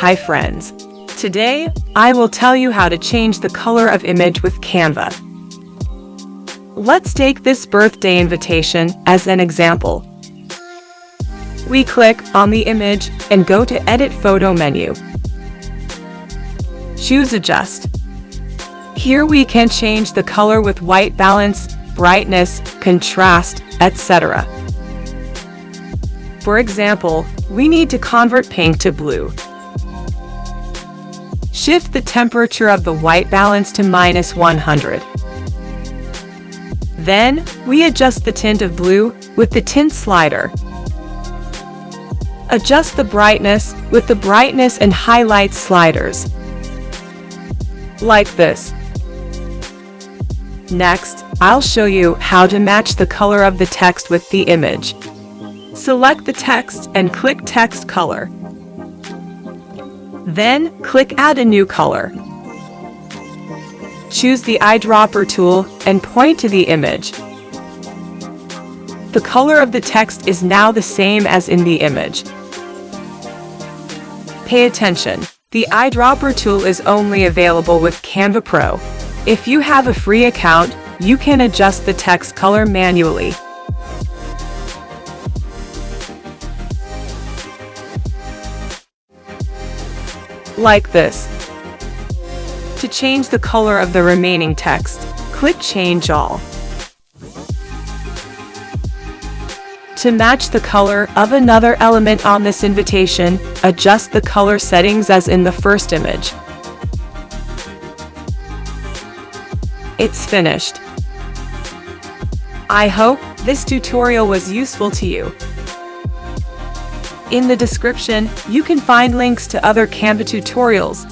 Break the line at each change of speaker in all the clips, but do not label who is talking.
Hi friends. Today, I will tell you how to change the color of image with Canva. Let's take this birthday invitation as an example. We click on the image and go to Edit Photo menu. Choose Adjust. Here we can change the color with white balance, brightness, contrast, etc. For example, we need to convert pink to blue. Shift the temperature of the white balance to -100. Then, we adjust the tint of blue with the tint slider. Adjust the brightness with the brightness and highlight sliders. Like this. Next, I'll show you how to match the color of the text with the image. Select the text and click Text Color. Then, click Add a new color. Choose the eyedropper tool and point to the image. The color of the text is now the same as in the image. Pay attention. The eyedropper tool is only available with Canva Pro. If you have a free account, you can adjust the text color manually. Like this. To change the color of the remaining text, click Change All. To match the color of another element on this invitation, adjust the color settings as in the first image. It's finished. I hope this tutorial was useful to you. In the description, you can find links to other Canva tutorials.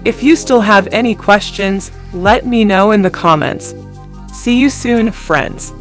If you still have any questions, let me know in the comments. See you soon, friends.